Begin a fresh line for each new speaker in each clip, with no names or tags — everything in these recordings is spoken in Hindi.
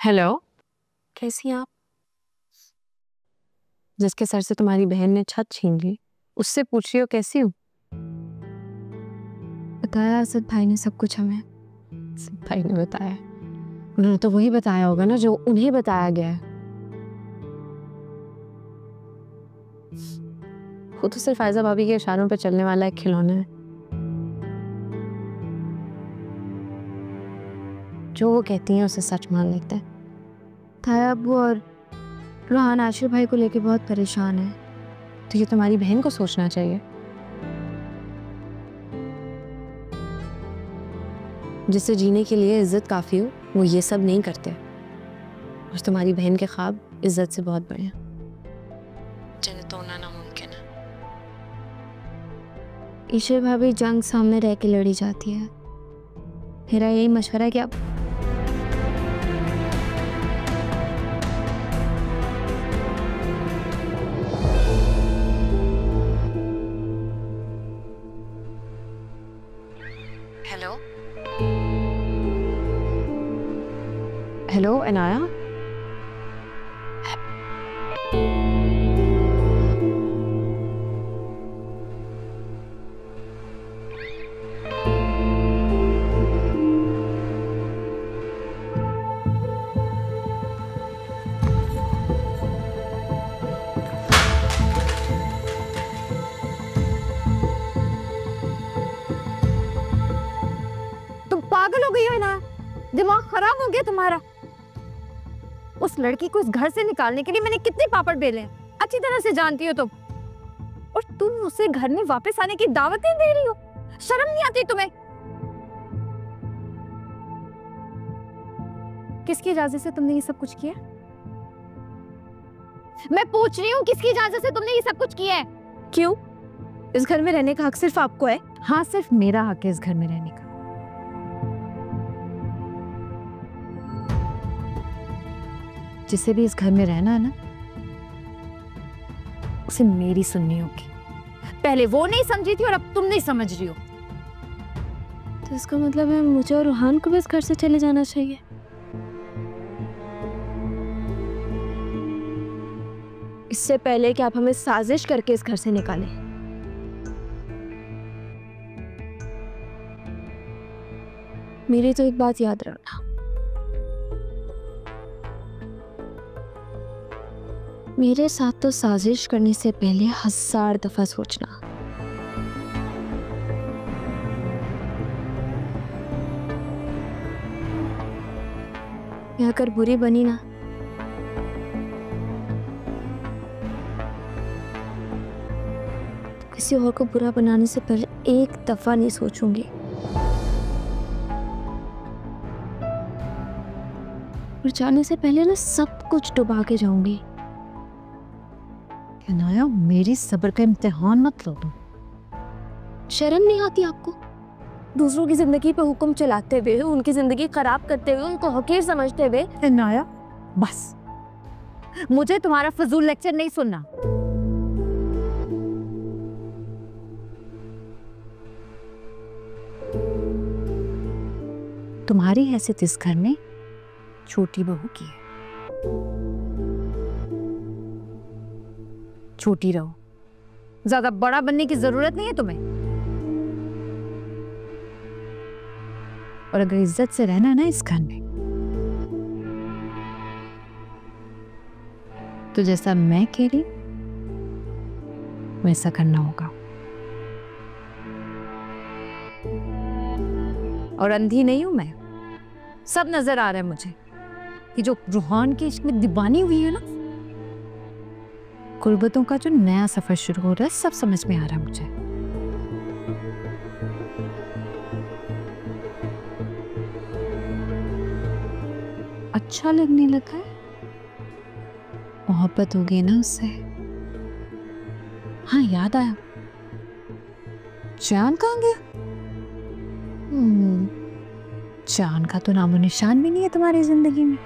हेलो, कैसी हैं आप? जिसके सर से तुम्हारी बहन ने छत छीन ली, उससे पूछ रही हो कैसी हूँ?
बताया असद भाई ने सब कुछ हमें।
असद भाई ने बताया? उन्होंने तो वही बताया होगा ना जो उन्हें बताया गया है। वो तो सिर्फ फायजा भाभी के इशारों पर चलने वाला एक खिलौना है। जो वो कहती हैं उसे सच मान लेते हैं।
ताया अब्बू और रोहान आशिर भाई को लेके बहुत परेशान है।
तो ये तुम्हारी बहन को सोचना चाहिए। जिससे जीने के लिए इज्जत काफी हो, वो ये सब नहीं करते। और तुम्हारी बहन के ख्वाब इज्जत से बहुत बड़े हैं, जिन्हें तोड़ना नामुमकिन है।
ईशर भाभी जंग सामने रह के लड़ी जाती है। मेरा यही मशवरा है कि आप
हेलो हेलो अनाया,
पागल हो गई हो ना? दिमाग खराब हो गया तुम्हारा? उस लड़की को इस घर से निकालने के लिए मैंने कितने पापड़ बेले, अच्छी तरह से जानती हो तुम। और तुम उसे घर में वापस आने की दावतें दे रही हो। शर्म नहीं आती तुम्हें? किसकी इजाजत से तुमने ये सब कुछ किया? मैं पूछ रही हूँ, किसकी इजाजत से तुमने ये सब कुछ किया है?
क्यों? इस घर में रहने का हक सिर्फ आपको है?
हाँ, सिर्फ मेरा हक है इस घर में रहने का। जिसे भी इस घर में रहना है ना, उसे मेरी सुननी होगी। पहले वो नहीं समझी थी और अब तुम नहीं समझ रही हो।
तो इसका मतलब है मुझे और रोहान को भी इस घर से चले जाना चाहिए। इससे पहले कि आप हमें साजिश करके इस घर से निकालें। मेरी तो एक बात याद रखना, मेरे साथ तो साजिश करने से पहले 1000 दफा सोचना। मैं अगर बुरी बनी ना, तो किसी और को बुरा बनाने से पहले एक दफा नहीं सोचूंगी। और जाने से पहले ना सब कुछ डुबा के जाऊंगी।
अनाया, मेरी सब्र का इम्तिहान मत लो तुम।
शर्म नहीं आती आपको? दूसरों की जिंदगी पे हुक्म चलाते हुए, उनकी जिंदगी खराब करते हुए, उनको हकीर समझते हुए।
अनाया, बस मुझे तुम्हारा फजूल लेक्चर नहीं सुनना। तुम्हारी हैसियत इस घर में छोटी बहू की है। छोटी रहो, ज्यादा बड़ा बनने की जरूरत नहीं है तुम्हें। और अगर इज्जत से रहना है ना इस घर में, तो जैसा मैं कह रही वैसा करना होगा। और अंधी नहीं हूं मैं, सब नजर आ रहा है मुझे कि जो रूहान की इश्क में दीवानी हुई है ना, गुर्बतों का जो नया सफर शुरू हो रहा है, सब समझ में आ रहा है मुझे। अच्छा लगने लगा है, मोहब्बत हो गई ना उससे। हाँ, याद आया, चांद कहाँ गया? चांद का तो नामो निशान भी नहीं है तुम्हारी जिंदगी में।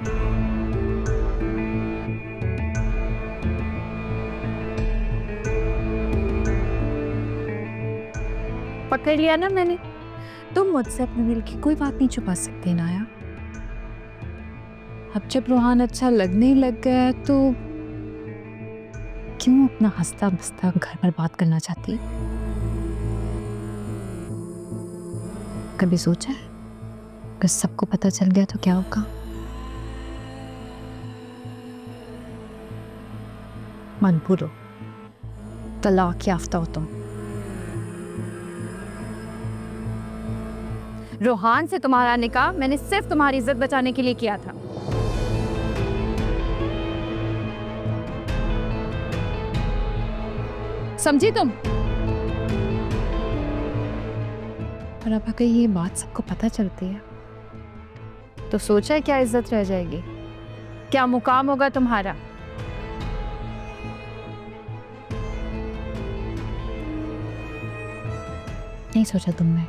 पकड़ लिया ना मैंने। तुम मुझसे अपने दिल की कोई बात नहीं छुपा सकते नाया।
अब जब रोहान अच्छा लगने ही लग गया है तो क्यों अपना हंसता बसता घर बर्बाद करना चाहती है? कभी सोचा है अगर सबको पता चल गया तो क्या होगा? मनपुर हो, तलाक याफ्ता हो तुम।
रोहान से तुम्हारा निकाह मैंने सिर्फ तुम्हारी इज्जत बचाने के लिए किया था। समझी तुम?
और अब अगर ये बात सबको पता चलती है
तो सोचा है क्या इज्जत रह जाएगी? क्या मुकाम होगा तुम्हारा?
नहीं सोचा तुमने?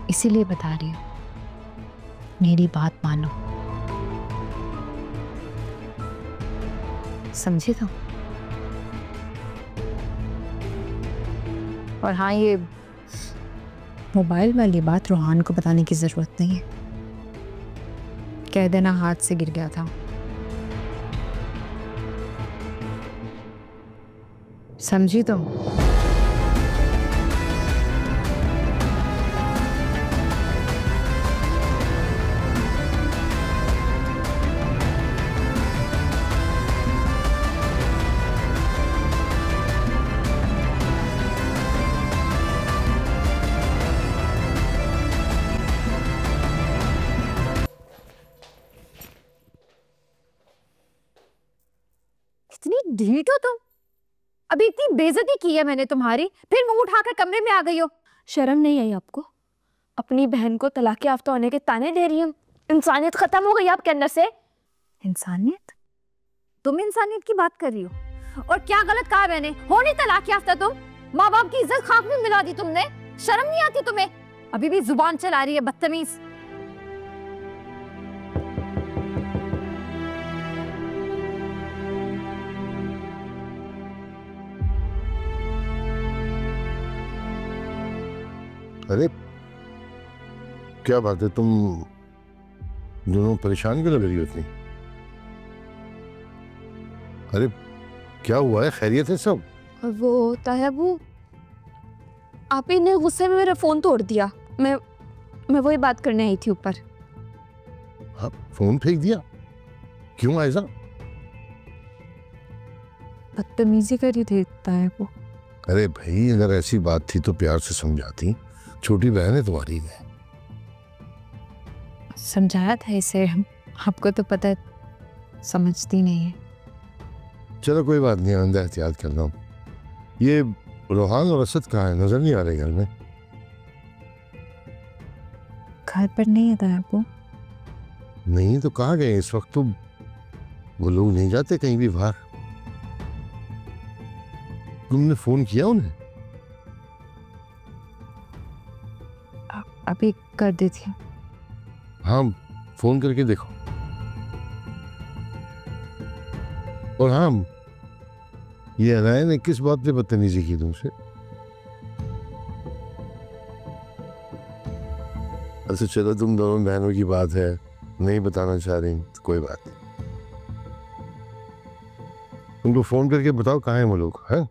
इसीलिए बता रही हूं, मेरी बात मानो। समझी तो? और हाँ, ये मोबाइल वाली बात रोहान को बताने की जरूरत नहीं है। कह देना हाथ से गिर गया था। समझी तो?
इतनी ढीठ हो तुम? अभी इतनी बेइज्जती की है मैंने तुम्हारी, फिर मुंह उठाकर कमरे में आ गई हो।
शर्म नहीं आई आपको? अपनी बहन को तलाक याफ्ता होने के ताने दे रही हूँ। इंसानियत खत्म हो गई आपके अंदर से।
इंसानियत?
तुम इंसानियत की बात कर रही हो? और क्या गलत कहा मैंने? हो नहीं तलाक याफ्ता तुम? माँ बाप की इज्जत खाक में मिला दी तुमने। शर्म नहीं आती तुम्हें? अभी भी जुबान चला रही है बदतमीज।
अरे क्या बात है, तुम दोनों परेशान क्यों लग रही हो इतनी? अरे क्या हुआ है? खैरियत है सब?
वो होता है वो, आप ही ने गुस्से में मेरा फोन तोड़ दिया। मैं वही बात करने आई थी ऊपर।
हाँ, फोन फेंक दिया? क्यों आयजा?
बदतमीजी करी थी वो।
अरे भाई, अगर ऐसी बात थी तो प्यार से समझाती। छोटी बहन है तुम्हारी। ने
समझाया था इसे, आपको तो पता है समझती नहीं है।
चलो कोई बात नहीं, आइंदा एहतियात करना हूँ। ये रोहान और असद कहाँ है? नजर नहीं आ रहे घर में।
घर पर नहीं था आपको?
नहीं तो कहाँ गए इस वक्त? तो वो लोग नहीं जाते कहीं भी बाहर? तुमने फोन किया उन्हें?
अभी कर दी थी।
हाँ, फोन करके देखो। और हाँ, ये अनाया ने किस बात पे बदतमीजी की तुमसे? अच्छा चलो, तुम दोनों बहनों की बात है, नहीं बताना चाह रही तो कोई बात नहीं। तुमको फोन करके बताओ कहाँ हैं वो लोग, हैं?